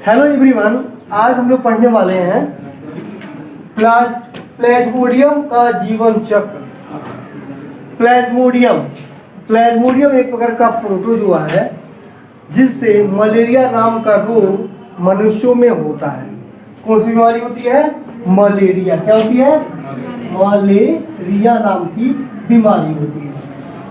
Hello everyone, आज हम लोग पढ़ने वाले हैं प्लाज्मोडियम का जीवन चक्र। प्लाज्मोडियम एक प्रकार का प्रोटोजोआ है जिससे मलेरिया नाम का रोग मनुष्यों में होता है। कौन सी बीमारी होती है? मलेरिया। क्या होती है? मलेरिया नाम की बीमारी होती है।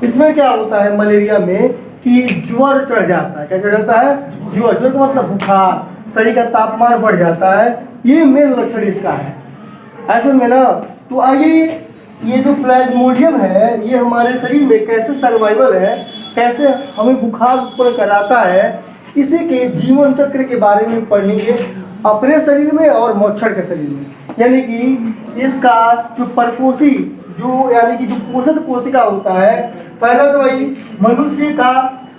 इसमें क्या होता है मलेरिया में कि ज्वर चढ़ जाता है। क्या चढ़ जाता है? ज्वर का मतलब बुखार, शरीर का तापमान बढ़ जाता है। ये मेन लक्षण इसका है। ऐसे में ना, तो आइए ये जो प्लाज्मोडियम है ये हमारे शरीर में कैसे सर्वाइवल है, कैसे हमें बुखार उत्पन्न कराता है, इसी के जीवन चक्र के बारे में पढ़ेंगे अपने शरीर में और मच्छर के शरीर में। यानी कि इसका जो परपोषी यानी कि जो पोषक कोशिका होता है, पहला तो वही मनुष्य का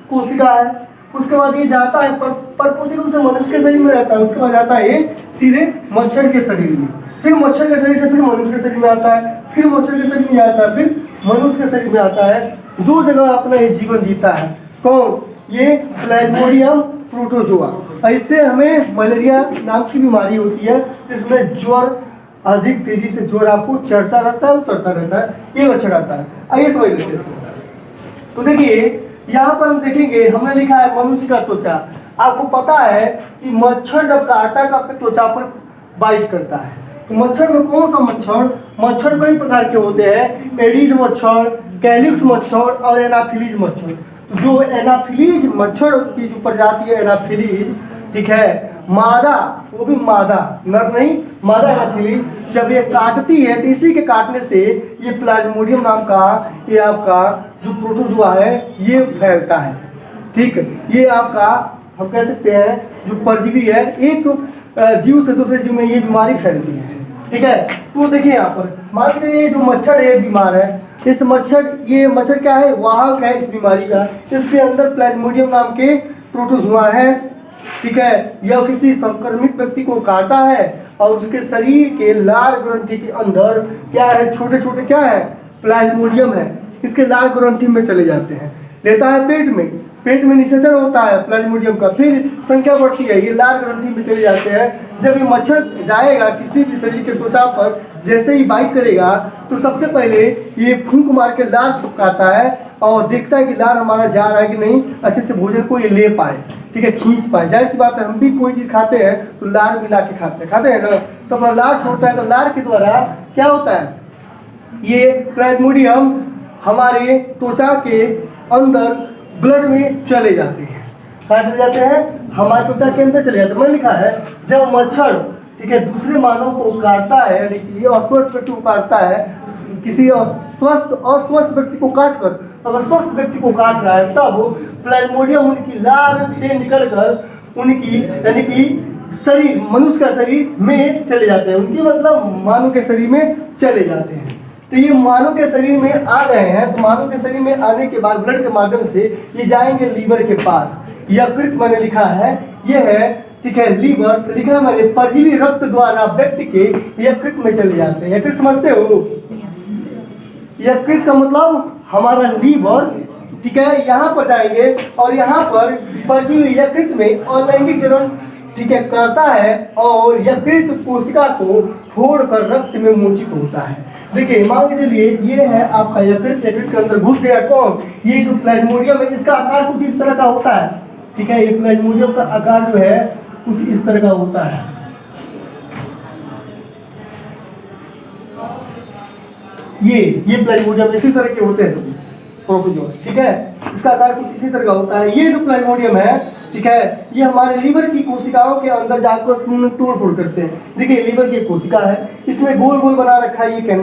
कोशिका है, उसके बाद ये जाता है परपोषी रूप से मनुष्य के शरीर में रहता है, उसके बाद जाता है ये सीधे मच्छर के शरीर में, फिर मच्छर के शरीर से फिर मनुष्य के शरीर में आता है, फिर मच्छर के शरीर में आता है, फिर मनुष्य के शरीर में आता है। दो जगह अपना ये जीवन जीता है। कौन? ये प्लाज्मोडियम प्रोटोजोआ। ऐसे हमें मलेरिया नाम की बीमारी होती है जिसमें ज्वर, अधिक तेजी से ज्वर आपको चढ़ता रहता है, उतरता रहता है, ये लक्षण आता है। आइए समझ लेते हैं इसको। तो देखिए यहाँ पर हम देखेंगे, हमने लिखा है मनुष्य का त्वचा। आपको पता है कि मच्छर जब काटता है तो आपके त्वचा पर बाइट करता है। तो मच्छर में कौन सा मच्छर कई प्रकार के होते हैं। एडीज मच्छर, कैलिक्स मच्छर और एनाफिलीज मच्छर। तो जो एनाफिलीज मच्छर की जो प्रजाति है एनाफिलीज, ठीक है, मादा, वो भी मादा, नर नहीं, मादा एनाफिलीज जब ये काटती है तो इसी के काटने से ये प्लाज्मोडियम नाम का ये आपका जो प्रोटोजोआ है ये फैलता है। ठीक है, ये आपका हम कह सकते हैं जो परजीवी है, एक जीव से दूसरे जीव में ये बीमारी फैलती है। ठीक है, तो देखिए यहाँ पर मान लीजिए ये जो मच्छर है बीमार है, ये मच्छर क्या है? वाहक है इस बीमारी का। इसके अंदर प्लाज्मोडियम नाम के प्रोटोजोआ है। ठीक है, यह किसी संक्रमित व्यक्ति को काटा है और उसके शरीर के लार ग्रंथि के अंदर क्या है? छोटे छोटे क्या है? प्लाज्मोडियम है। इसके लार ग्रंथि में चले जाते हैं, लेता है पेट में निषेचन होता है प्लाज्मोडियम का, फिर संख्या बढ़ती है, ये लार ग्रंथि में चले जाते हैं। जब ये मच्छर जाएगा किसी भी शरीर के त्वचा पर, जैसे ही बाइट करेगा तो सबसे पहले ये फूंक मार के लार टपकाता है और देखता है कि लार हमारा जा रहा है कि नहीं, अच्छे से भोजन को ये ले पाए, ठीक है, खींच पाए। जाहिर सी बात है, हम भी कोई चीज़ खाते हैं तो लार मिला के खाते हैं ना, तो अपना लार छोड़ता है, तो लार के द्वारा क्या होता है? ये प्लाज्मोडियम हमारे त्वचा के अंदर ब्लड में चले जाते हैं। कहाँ चले जाते हैं? हमारे त्वचा के अंदर चले जाते हैं। मैंने लिखा है जब मच्छर, ठीक है, दूसरे मानव को काटता है, यानी कि अस्वस्थ व्यक्ति को काटता है, किसी अस्वस्थ व्यक्ति को काटकर अगर स्वस्थ व्यक्ति को काट रहा है, तब प्लाज्मोडियम उनकी लार से निकलकर उनकी यानी कि शरीर, मनुष्य का शरीर में चले जाते हैं। उनकी मतलब मानव के शरीर में चले जाते हैं। तो ये मानव के शरीर में आ गए हैं, तो मानव के शरीर में आने के बाद ब्लड के माध्यम से ये जाएंगे लीवर के पास। यकृत मैंने लिखा है, ये है, ठीक है, लीवर लिखा है मैंने, परजीवी रक्त द्वारा व्यक्ति के यकृत में चले जाते हैं। यकृत समझते हो? यकृत का मतलब हमारा लीवर, ठीक है, यहाँ पर जाएंगे और यहाँ पर परजीवी यकृत में अलैंगिक चरण, ठीक है, करता है और यकृत कोशिका को फोड़कर रक्त में मोचित होता है। देखिए मान के चलिए ये है आपका यकृत के अंदर घुस गया कौन? ये जो प्लाज्मोडियम है, इसका आकार कुछ इस तरह का होता है। ठीक है, ये प्लाज्मोडियम का आकार जो है कुछ इस तरह का होता है। ये प्लाज्मोडियम इसी तरह के होते हैं सब प्रोटोजोआ। ठीक है, इसका आकार कुछ इसी तरह का होता है। ये जो प्लाज्मोडियम है, ठीक है, ये हमारे लीवर की कोशिकाओं के अंदर जाकर तोड़ फोड़ करते हैं। देखिए लीवर की कोशिका है, इसमें गोल गोल बना रखा है ये